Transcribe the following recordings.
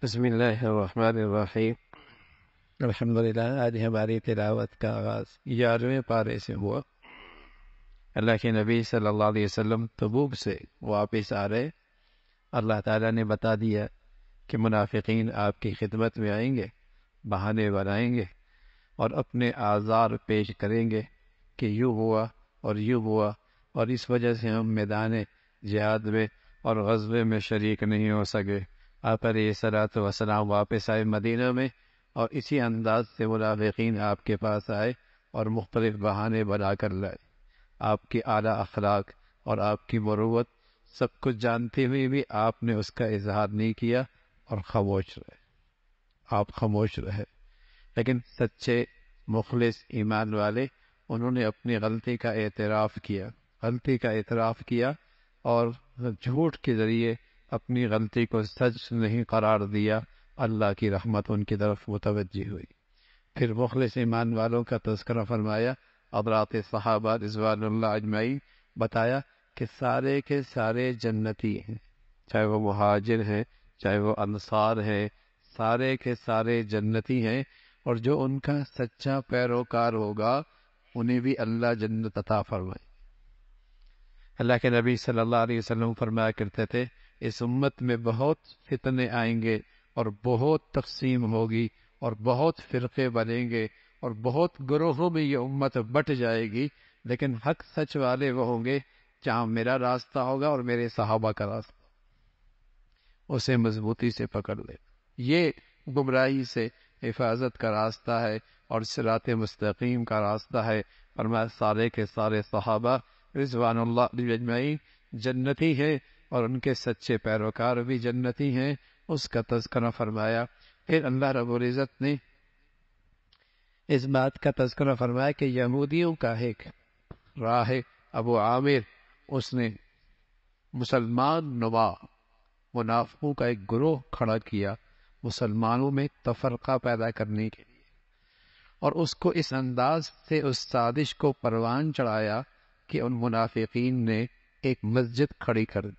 بسم اللہ الرحمن الرحیم۔ الحمدللہ، آج ہماری تلاوت کا آغاز 11ویں پارے سے ہوا۔ اللہ کے نبی صلی اللہ علیہ وسلم تبوک سے واپس آ رہے، اللہ تعالیٰ نے بتا دیا کہ منافقین آپ کی خدمت میں آئیں گے، بہانے بنائیں گے اور اپنے آزار پیش کریں گے کہ یوں ہوا اور یوں ہوا، اور اس وجہ سے ہم میدان جہاد میں اور غزوے میں شریک نہیں ہو سکے۔ آپ علیہ الصلوۃ والسلام واپس آئے مدینہ میں، اور اسی انداز سے منافقین آپ کے پاس آئے اور مختلف بہانے بنا کر لائے۔ آپ کی اعلیٰ اخلاق اور آپ کی مروت سب کچھ جانتے ہوئے بھی آپ نے اس کا اظہار نہیں کیا اور خاموش رہے۔ آپ خاموش رہے، لیکن سچے مخلص ایمان والے انہوں نے اپنی غلطی کا اعتراف کیا اور جھوٹ کے ذریعے اپنی غلطی کو سچ نہیں قرار دیا۔ اللہ کی رحمت ان کی طرف متوجہ ہوئی۔ پھر مخلص ایمان والوں کا تذکرہ فرمایا، حضرات صحابہ رضوان اللہ اجمعین، بتایا کہ سارے کے سارے جنتی ہیں، چاہے وہ مہاجر ہیں چاہے وہ انصار ہیں، سارے کے سارے جنتی ہیں، اور جو ان کا سچا پیروکار ہوگا انہیں بھی اللہ جنت عطا فرمائے۔ اللہ کے نبی صلی اللہ علیہ وسلم فرمایا کرتے تھے، اس امت میں بہت فتنے آئیں گے اور بہت تقسیم ہوگی اور بہت فرقے بنیں گے اور بہت گروہوں میں یہ امت بٹ جائے گی، لیکن حق سچ والے وہ ہوں گے جہاں میرا راستہ ہوگا اور میرے صحابہ کا راستہ، اسے مضبوطی سے پکڑ لے۔ یہ گمراہی سے حفاظت کا راستہ ہے اور صراط مستقیم کا راستہ ہے۔ فرمایا سارے کے سارے صحابہ رضوان اللہ علیہ اجمعین جنتی ہیں اور ان کے سچے پیروکار بھی جنتی ہیں، اس کا تذکرہ فرمایا۔ پھر اللہ رب العزت نے اس بات کا تذکرہ فرمایا کہ یہودیوں کا ایک راہ ابو عامر، اس نے مسلمان نما منافقوں کا ایک گروہ کھڑا کیا مسلمانوں میں تفرقہ پیدا کرنے کے لیے، اور اس کو اس انداز سے اس سازش کو پروان چڑھایا کہ ان منافقین نے ایک مسجد کھڑی کر دی،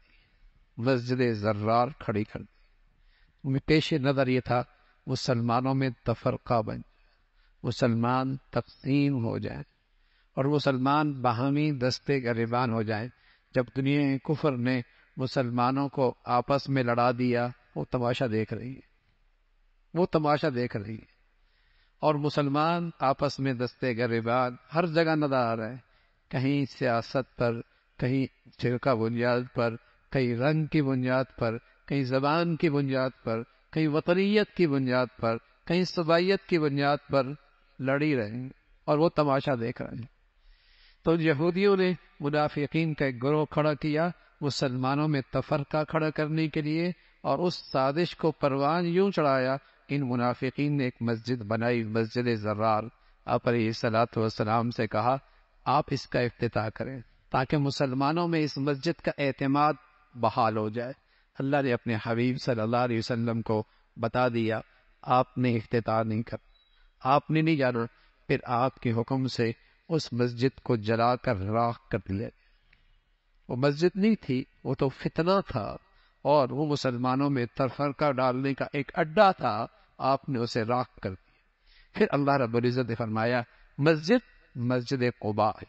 مسجد زرار کھڑی کر دی۔ پیش نظر یہ تھا مسلمانوں میں تفرقہ بن جائے، مسلمان تقسیم ہو جائیں اور مسلمان باہمی دستے گریبان ہو جائیں۔ جب دنیا کفر نے مسلمانوں کو آپس میں لڑا دیا، وہ تماشا دیکھ رہی ہے، اور مسلمان آپس میں دستے گریبان ہر جگہ نظر آ رہے ہیں، کہیں سیاست پر، کہیں فرقہ بنیاد پر، کہیں رنگ کی بنیاد پر، کہیں زبان کی بنیاد پر، کہیں وطنیت کی بنیاد پر، کہیں صوبائیت کی بنیاد پر لڑی رہے ہیں، اور وہ تماشا دیکھ رہے ہیں۔ تو یہودیوں نے منافقین کا ایک گروہ کھڑا کیا مسلمانوں میں تفرقہ کھڑا کرنے کے لیے، اور اس سازش کو پروان یوں چڑھایا، ان منافقین نے ایک مسجد بنائی، مسجد زرار۔ آپ علیہ الصلوۃ والسلام سے کہا آپ اس کا افتتاح کریں تاکہ مسلمانوں میں اس مسجد کا اعتماد بحال ہو جائے۔ اللہ نے اپنے حبیب صلی اللہ علیہ وسلم کو بتا دیا، آپ نے افتتاح نہیں کر، آپ نے نہیں جانا۔ پھر آپ کے حکم سے اس مسجد کو جلا کر راکھ کر دیا۔ وہ مسجد نہیں تھی، وہ تو فتنہ تھا، اور وہ مسلمانوں میں تفرقہ ڈالنے کا ایک اڈا تھا، آپ نے اسے راکھ کر دیا۔ پھر اللہ رب العزت نے فرمایا مسجد قباء ہے،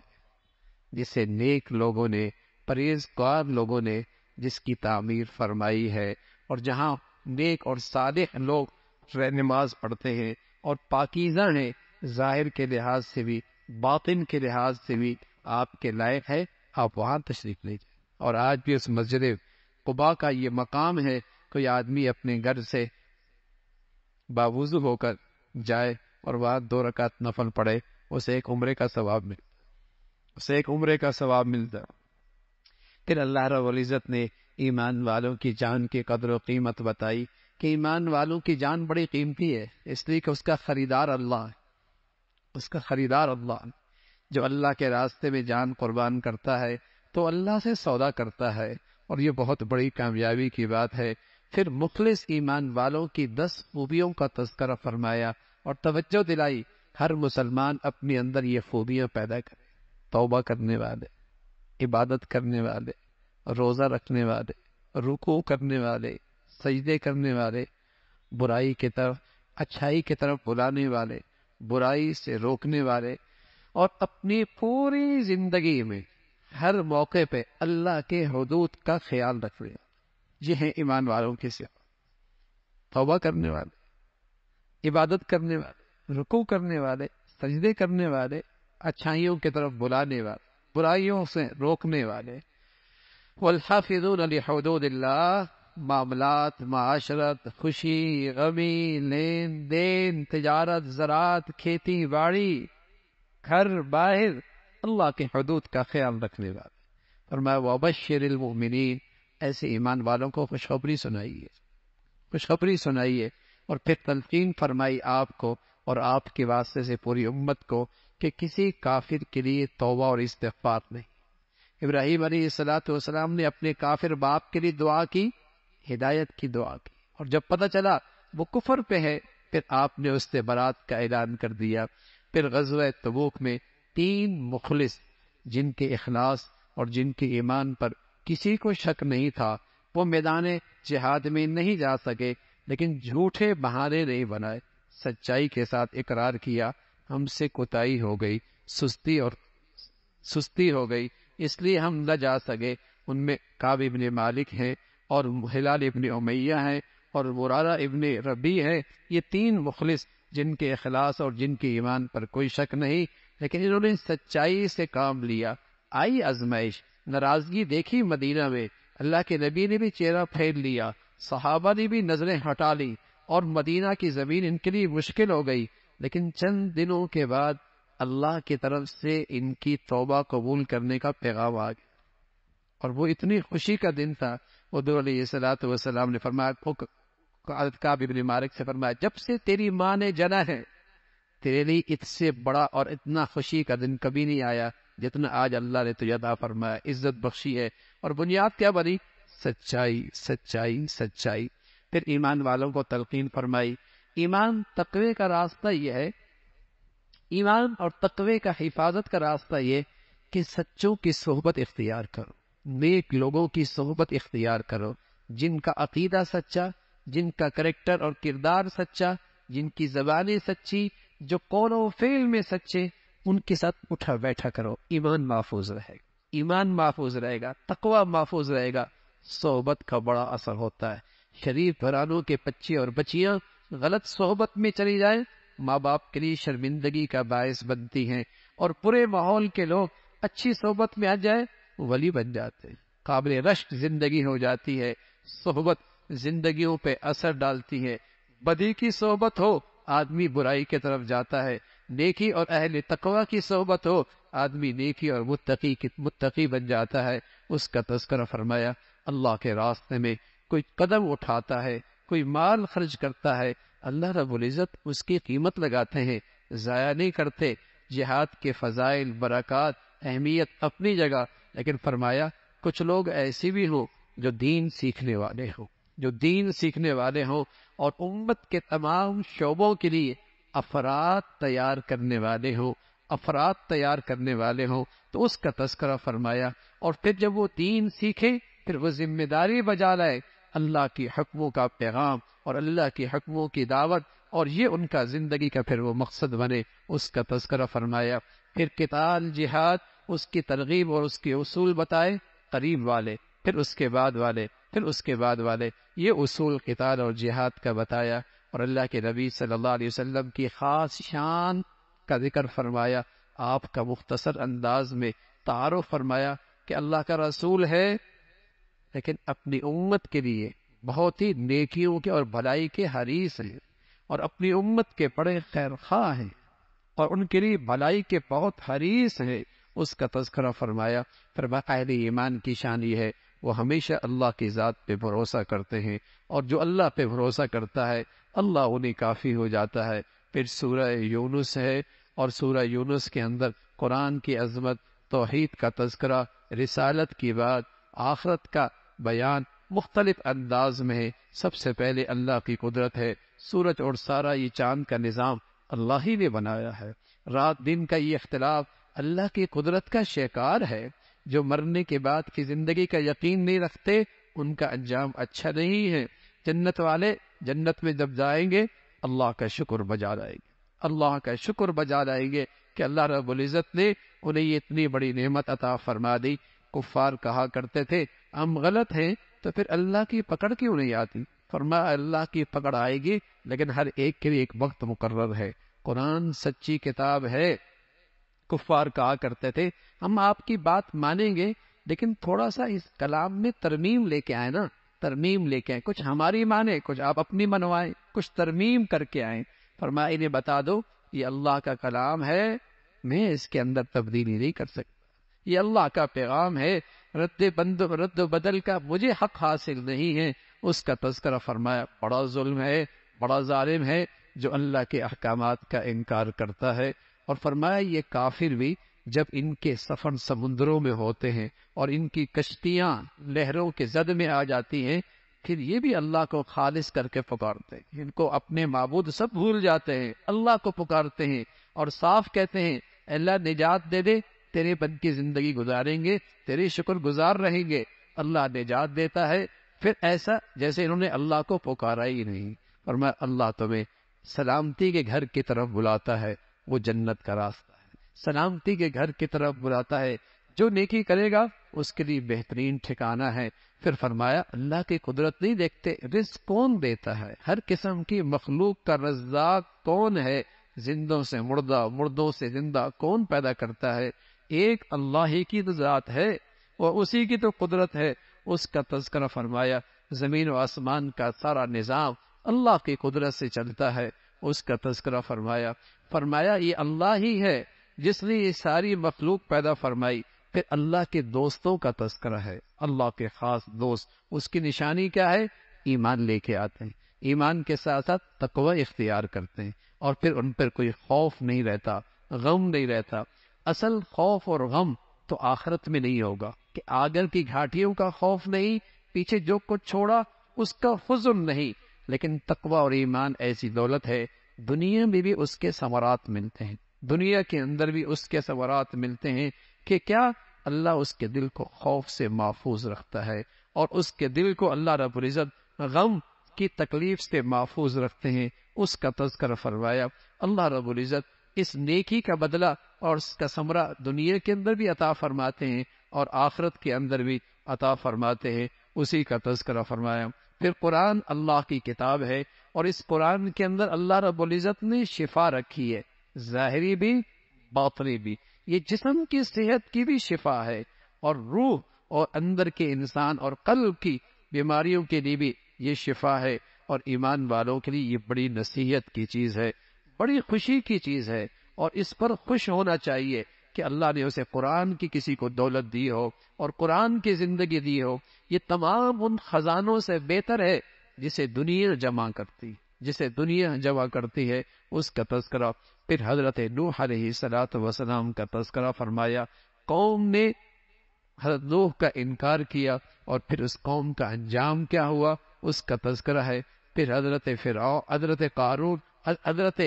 جسے نیک لوگوں نے، پرہیزگار لوگوں نے جس کی تعمیر فرمائی ہے، اور جہاں نیک اور صالح لوگ نماز پڑھتے ہیں اور پاکیزہ ہیں، ظاہر کے لحاظ سے بھی باطن کے لحاظ سے بھی آپ کے لائق ہے، آپ وہاں تشریف لے جائیں۔ اور آج بھی اس مسجد قباء کا یہ مقام ہے، کوئی آدمی اپنے گھر سے باوضو ہو کر جائے اور وہاں 2 رکعت نفل پڑھے، اسے ایک عمرے کا ثواب ملتا ہے۔ پھر اللہ رب العزت نے ایمان والوں کی جان کی قدر و قیمت بتائی کہ ایمان والوں کی جان بڑی قیمتی ہے، اس لیے کہ اس کا خریدار اللہ ہے، جو اللہ کے راستے میں جان قربان کرتا ہے تو اللہ سے سودا کرتا ہے، اور یہ بہت بڑی کامیابی کی بات ہے۔ پھر مخلص ایمان والوں کی 10 خوبیوں کا تذکرہ فرمایا اور توجہ دلائی، ہر مسلمان اپنے اندر یہ خوبیاں پیدا کرے، توبہ کرنے والے، عبادت کرنے والے، روزہ رکھنے والے، رکوع کرنے والے، سجدے کرنے والے، برائی کی طرف اچھائی کی طرف بلانے والے، برائی سے روکنے والے، اور اپنی پوری زندگی میں ہر موقع پہ اللہ کے حدود کا خیال رکھنے والے، یہ ہیں ایمان والوں کی صفات۔ توبہ کرنے والے، عبادت کرنے والے، رکوع کرنے والے، سجدے کرنے والے، اچھائیوں کی طرف بلانے والے، برائیوں سے روکنے والے۔ والحافظون لحدود اللہ، معاملات، معاشرت، خوشی، غمی، لین دین، تجارت، زراعت، کھیتی باڑی، گھر باہر، اللہ کے حدود کا خیال رکھنے والے۔ فرمایا وبشر المؤمنین، ایسے ایمان والوں کو خوشخبری سنائیے، خوشخبری سنائیے، اور پھر تلقین فرمائی آپ کو اور آپ کے واسطے سے پوری امت کو کہ کسی کافر کے لیے توبہ اور استغفار نہیں۔ ابراہیم علیہ السلام نے اپنے کافر باپ کے لیے دعا کی، ہدایت کی دعا کی، اور جب پتہ چلا وہ کفر پہ ہے پھر آپ نے اس سے برات کا اعلان کر دیا۔ پھر غزوہ تبوک میں 3 مخلص جن کے اخلاص اور جن کے ایمان پر کسی کو شک نہیں تھا، وہ میدان جہاد میں نہیں جا سکے، لیکن جھوٹے بہانے نہیں بنائے، سچائی کے ساتھ اقرار کیا ہم سے کوتاہی ہو گئی، سستی ہو گئی، اس لیے ہم نہ جا سکے۔ ان میں کعب ابن مالک ہیں، اور ہلال ابن امیہ ہیں، اور مرارہ ابن ربیع ہے۔ یہ 3 مخلص جن کے اخلاص اور جن کے ایمان پر کوئی شک نہیں، لیکن انہوں نے سچائی سے کام لیا۔ آئی آزمائش، ناراضگی دیکھی مدینہ میں، اللہ کے نبی نے بھی چہرہ پھیر لیا، صحابہ نے بھی نظریں ہٹا لی، اور مدینہ کی زمین ان کے لیے مشکل ہو گئی، لیکن چند دنوں کے بعد اللہ کی طرف سے ان کی توبہ قبول کرنے کا پیغام آ گیا، اور وہ اتنی خوشی کا دن تھا۔ حضور علیہ الصلوۃ والسلام نے فرمایا، کعب ابن مالک سے فرمایا، جب سے تیری ماں نے جنا ہے تیرے لیے اس سے بڑا اور اتنا خوشی کا دن کبھی نہیں آیا جتنا آج اللہ نے تجھے عطا فرمایا، عزت بخشی ہے۔ اور بنیاد کیا بنی؟ سچائی، سچائی، سچائی۔ پھر ایمان والوں کو تلقین فرمائی۔ ایمان تقوی کا راستہ یہ ہے، ایمان اور تقوی کا حفاظت کا راستہ یہ کہ سچوں کی صحبت اختیار کرو، نیک لوگوں کی صحبت اختیار کرو، جن کا عقیدہ سچا، جن کا کریکٹر اور کردار سچا، جن کی زبانیں سچی، جو قول و فعل میں سچے، ان کے ساتھ اٹھا بیٹھا کرو، ایمان محفوظ رہے گا، ایمان محفوظ رہے گا، تقوی محفوظ رہے گا۔ صحبت کا بڑا اثر ہوتا ہے۔ شریف گھرانوں کے بچے اور بچیاں غلط صحبت میں چلی جائیں، ماں باپ کے لیے شرمندگی کا باعث بنتی ہیں، اور برے ماحول کے لوگ اچھی صحبت میں آ جائیں ولی بن جاتے ہیں، قابل رشک زندگی ہو جاتی ہے۔ صحبت زندگیوں پہ اثر ڈالتی ہے۔ بدی کی صحبت ہو آدمی برائی کی طرف جاتا ہے، نیکی اور اہل تقوی کی صحبت ہو آدمی نیکی اور متقی بن جاتا ہے۔ اس کا تذکرہ فرمایا، اللہ کے راستے میں کوئی قدم اٹھاتا ہے، کوئی مال خرچ کرتا ہے، اللہ رب العزت اس کی قیمت لگاتے ہیں، ضائع نہیں کرتے۔ جہاد کے فضائل، برکات، اہمیت اپنی جگہ، لیکن فرمایا کچھ لوگ ایسے بھی ہوں جو دین سیکھنے والے ہوں، جو دین سیکھنے والے ہوں، اور امت کے تمام شعبوں کے لیے افراد تیار کرنے والے ہوں، افراد تیار کرنے والے ہوں، تو اس کا تذکرہ فرمایا۔ اور پھر جب وہ دین سیکھے پھر وہ ذمہ داری بجا لائے، اللہ کی حکموں کا پیغام اور اللہ کی حکموں کی دعوت، اور یہ ان کا زندگی کا پھر وہ مقصد بنے، اس کا تذکرہ فرمایا۔ پھر قتال، جہاد، اس کی ترغیب اور اس کے اصول بتائے، قریب والے، پھر اس کے بعد والے، پھر اس کے بعد والے، یہ اصول قتال اور جہاد کا بتایا، اور اللہ کے نبی صلی اللہ علیہ وسلم کی خاص شان کا ذکر فرمایا۔ آپ کا مختصر انداز میں تعارف فرمایا کہ اللہ کا رسول ہے، لیکن اپنی امت کے لیے بہت ہی نیکیوں کے اور بھلائی کے حریص ہیں، اور اپنی امت کے بڑے خیر خواہ ہیں، اور ان کے لیے بھلائی کے بہت حریص ہیں، اس کا تذکرہ فرمایا۔ فرمایا اہل ایمان کی شان یہ ہے وہ ہمیشہ اللہ کی ذات پہ بھروسہ کرتے ہیں، اور جو اللہ پہ بھروسہ کرتا ہے اللہ انہیں کافی ہو جاتا ہے۔ پھر سورہ یونس ہے، اور سورہ یونس کے اندر قرآن کی عظمت، توحید کا تذکرہ، رسالت کی بات، آخرت کا بیان مختلف انداز میں ہے۔ سب سے پہلے اللہ کی قدرت ہے، سورج اور سارا یہ چاند کا نظام اللہ ہی نے بنایا ہے، رات دن کا یہ اختلاف اللہ کی قدرت کا شکار ہے۔ جو مرنے کے بعد کی زندگی کا یقین نہیں رکھتے ان کا انجام اچھا نہیں ہے۔ جنت والے جنت میں جب جائیں گے اللہ کا شکر بجا لائیں گے، اللہ کا شکر بجا لائیں گے کہ اللہ رب العزت نے انہیں یہ اتنی بڑی نعمت عطا فرما دی۔ کفار کہا کرتے تھے ہم غلط ہیں تو پھر اللہ کی پکڑ کیوں نہیں آتی؟ فرمایا اللہ کی پکڑ آئے گی، لیکن ہر ایک کے لیے ایک وقت مقرر ہے۔ قرآن سچی کتاب ہے۔ کفار کہا کرتے تھے ہم آپ کی بات مانیں گے لیکن تھوڑا سا اس کلام میں ترمیم لے کے آئے نا، ترمیم لے کے آئے، کچھ ہماری مانیں کچھ آپ اپنی منوائیں، کچھ ترمیم کر کے آئیں۔ فرمایا انہیں بتا دو یہ اللہ کا کلام ہے، میں اس کے اندر تبدیلی نہیں کر سکتا، یہ اللہ کا پیغام ہے، رد و بدل کا مجھے حق حاصل نہیں ہے۔ اس کا تذکرہ فرمایا بڑا ظلم ہے، بڑا ظالم ہے جو اللہ کے احکامات کا انکار کرتا ہے۔ اور فرمایا یہ کافر بھی جب ان کے سفر سمندروں میں ہوتے ہیں اور ان کی کشتیاں لہروں کے زد میں آ جاتی ہیں، پھر یہ بھی اللہ کو خالص کر کے پکارتے ہیں، ان کو اپنے معبود سب بھول جاتے ہیں، اللہ کو پکارتے ہیں اور صاف کہتے ہیں اللہ نجات دے دے، تیرے بند کی زندگی گزاریں گے، تیری شکر گزار رہیں گے۔ اللہ نجات دیتا ہے، پھر ایسا جیسے انہوں نے اللہ کو پکارا ہی نہیں۔ فرمایا اللہ تمہیں سلامتی کے گھر کی طرف بلاتا ہے، وہ جنت کا راستہ ہے، سلامتی کے گھر کی طرف بلاتا ہے، جو نیکی کرے گا اس کے لیے بہترین ٹھکانہ ہے۔ پھر فرمایا اللہ کی قدرت نہیں دیکھتے، رزق کون دیتا ہے، ہر قسم کی مخلوق کا رزاق کون ہے، زندوں سے مردہ، مردوں سے زندہ کون پیدا کرتا ہے، ایک اللہ ہی کی ذات ہے اور اسی کی تو قدرت ہے۔ اس کا تذکرہ فرمایا زمین و آسمان کا سارا نظام اللہ کی قدرت سے چلتا ہے، اس کا تذکرہ فرمایا یہ اللہ ہی ہے جس نے یہ ساری مخلوق پیدا فرمائی۔ پھر اللہ کے دوستوں کا تذکرہ ہے، اللہ کے خاص دوست، اس کی نشانی کیا ہے؟ ایمان لے کے آتے ہیں، ایمان کے ساتھ ساتھ تقوی اختیار کرتے ہیں، اور پھر ان پر کوئی خوف نہیں رہتا، غم نہیں رہتا۔ اصل خوف اور غم تو آخرت میں نہیں ہوگا، کہ آگر کی گھاٹیوں کا خوف نہیں، پیچھے جو کچھ چھوڑا اس کا حزن نہیں، لیکن تقوی اور ایمان ایسی دولت ہے دنیا میں بھی اس کے ثمرات ملتے ہیں، دنیا کے اندر بھی اس کے ثمرات ملتے ہیں کہ کیا اللہ اس کے دل کو خوف سے محفوظ رکھتا ہے، اور اس کے دل کو اللہ رب العزت غم کی تکلیف سے محفوظ رکھتے ہیں۔ اس کا تذکرہ فرمایا اللہ رب العزت اس نیکی کا بدلہ اور اس کا ثمرہ دنیا کے اندر بھی عطا فرماتے ہیں اور آخرت کے اندر بھی عطا فرماتے ہیں، اسی کا تذکرہ فرمایا۔ پھر قرآن اللہ کی کتاب ہے، اور اس قرآن کے اندر اللہ رب العزت نے شفا رکھی ہے، ظاہری بھی باطنی بھی، یہ جسم کی صحت کی بھی شفا ہے، اور روح اور اندر کے انسان اور قلب کی بیماریوں کے لیے بھی یہ شفا ہے، اور ایمان والوں کے لیے یہ بڑی نصیحت کی چیز ہے، بڑی خوشی کی چیز ہے، اور اس پر خوش ہونا چاہیے کہ اللہ نے اسے قرآن کی کسی کو دولت دی ہو اور قرآن کی زندگی دی ہو۔ یہ تمام ان خزانوں سے بہتر ہے جسے دنیا جمع کرتی ہے، اس کا تذکرہ۔ پھر حضرت نوح علیہ السلام کا تذکرہ فرمایا، قوم نے حضرت نوح کا انکار کیا اور پھر اس قوم کا انجام کیا ہوا، اس کا تذکرہ ہے۔ پھر حضرت فرعون، حضرت قارون، حضرت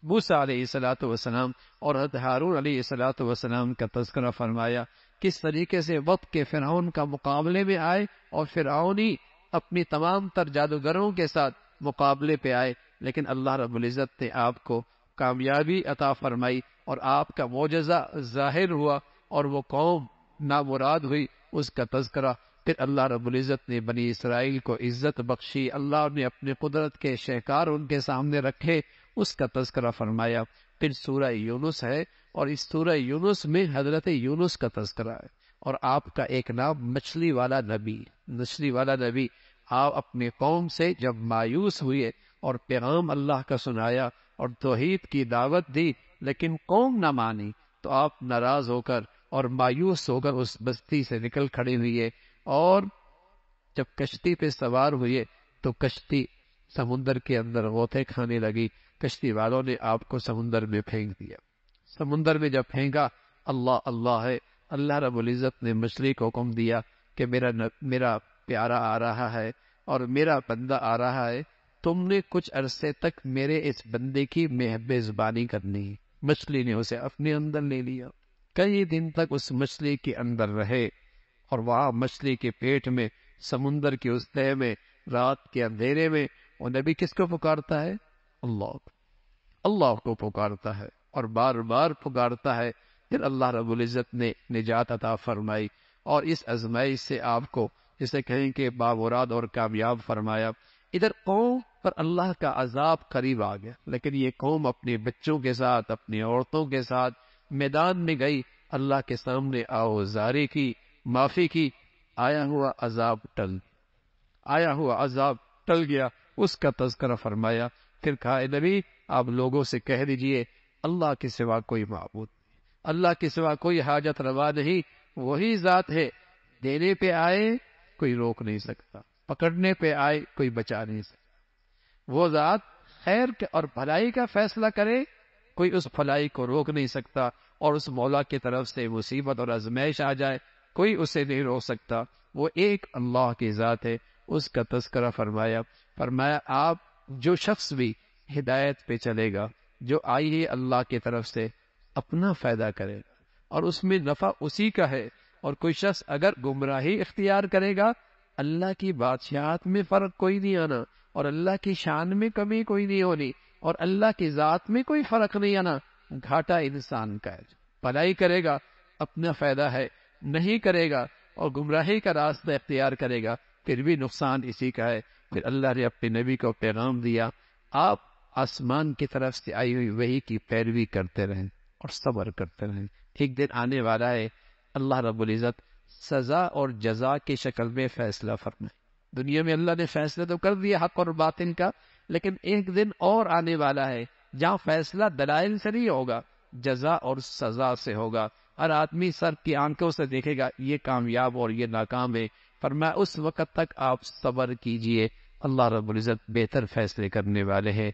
موسیٰ علیہ السلام اور حضرت ہارون علیہ السلام کا تذکرہ فرمایا، کس طریقے سے وقت کے فرعون کا مقابلے میں آئے اور فرعونی اپنی تمام تر جادوگروں کے ساتھ مقابلے پہ آئے، لیکن اللہ رب العزت نے آپ کو کامیابی عطا فرمائی اور آپ کا معجزہ ظاہر ہوا اور وہ قوم نامراد ہوئی، اس کا تذکرہ۔ پھر اللہ رب العزت نے بنی اسرائیل کو عزت بخشی، اللہ نے اپنے قدرت کے شہکار ان کے سامنے رکھے، اس کا تذکرہ فرمایا۔ پھر سورہ یونس ہے، اور اس سورہ یونس میں حضرت یونس کا تذکرہ ہے، اور آپ کا ایک نام مچھلی والا نبی۔ آپ اپنے قوم سے جب مایوس ہوئے اور پیغام اللہ کا سنایا اور توحید کی دعوت دی، لیکن قوم نہ مانی، تو آپ ناراض ہو کر اور مایوس ہو کر اس بستی سے نکل کھڑے ہوئے، اور جب کشتی پہ سوار ہوئے تو کشتی سمندر کے اندر غوطے کھانے لگی، کشتی والوں نے آپ کو سمندر میں پھینک دیا۔ سمندر میں جب پھینکا، اللہ ہے، اللہ رب العزت نے مچھلی کو حکم دیا کہ میرا پیارا آ رہا ہے اور میرا بندہ آ رہا ہے، تم نے کچھ عرصے تک میرے اس بندے کی میزبانی کرنی۔ مچھلی نے اسے اپنے اندر لے لیا، کئی دن تک اس مچھلی کے اندر رہے، اور وہاں مچھلی کے پیٹ میں، سمندر کی اس تہہ میں رات کے اندھیرے میں وہ نبی کس کو پکارتا ہے؟ اللہ کو پکارتا ہے اور بار بار پکارتا ہے. پھر اللہ رب العزت نے نجات عطا فرمائی اور اس آزمائش سے آپ کو جسے کہیں کہ بامراد اور کامیاب فرمایا. ادھر قوم پر اللہ کا عذاب قریب آ گیا، لیکن یہ قوم اپنے بچوں کے ساتھ، اپنی عورتوں کے ساتھ میدان میں گئی، اللہ کے سامنے آوزاری کی، معافی کی. آیا ہوا عذاب ٹل گیا، اس کا تذکرہ فرمایا. پھر کہا اے نبی آپ لوگوں سے کہہ دیجئے اللہ کے سوا کوئی معبود، اللہ کے سوا کوئی حاجت روا نہیں، وہی ذات ہے. دینے پہ آئے کوئی روک نہیں سکتا، پکڑنے پہ آئے کوئی بچا نہیں سکتا. وہ ذات خیر اور بھلائی کا فیصلہ کرے، کوئی اس بھلائی کو روک نہیں سکتا، اور اس مولا کی طرف سے مصیبت اور آزمائش آ جائے کوئی اسے نہیں روک سکتا. وہ ایک اللہ کی ذات ہے، اس کا تذکرہ فرمایا. آپ جو شخص بھی ہدایت پہ چلے گا، جو آئی ہے اللہ کی طرف سے، اپنا فائدہ کرے گا اور اس میں نفع اسی کا ہے. اور کوئی شخص اگر گمراہی اختیار کرے گا، اللہ کی بادشاہت میں فرق کوئی نہیں آنا، اور اللہ کی شان میں کمی کوئی نہیں ہونی، اور اللہ کی ذات میں کوئی فرق نہیں آنا. گھاٹا انسان کا ہے. بھلائی کرے گا اپنا فائدہ ہے، نہیں کرے گا اور گمراہی کا راستہ اختیار کرے گا پھر بھی نقصان اسی کا ہے. پھر اللہ نے اپنے نبی کو پیغام دیا، آپ آسمان کی طرف سے آئی ہوئی وحی کی پیروی کرتے رہیں اور صبر کرتے رہیں. ایک دن آنے والا ہے اللہ رب العزت سزا اور جزا کی شکل میں فیصلہ فرمائے. دنیا میں اللہ نے فیصلہ تو کر دیا حق اور باطل کا، لیکن ایک دن اور آنے والا ہے جہاں فیصلہ دلائل سے نہیں ہوگا، جزا اور سزا سے ہوگا. ہر آدمی سر کی آنکھوں سے دیکھے گا یہ کامیاب اور یہ ناکام ہے. فرمایا اس وقت تک آپ صبر کیجئے، اللہ رب العزت بہتر فیصلے کرنے والے ہیں.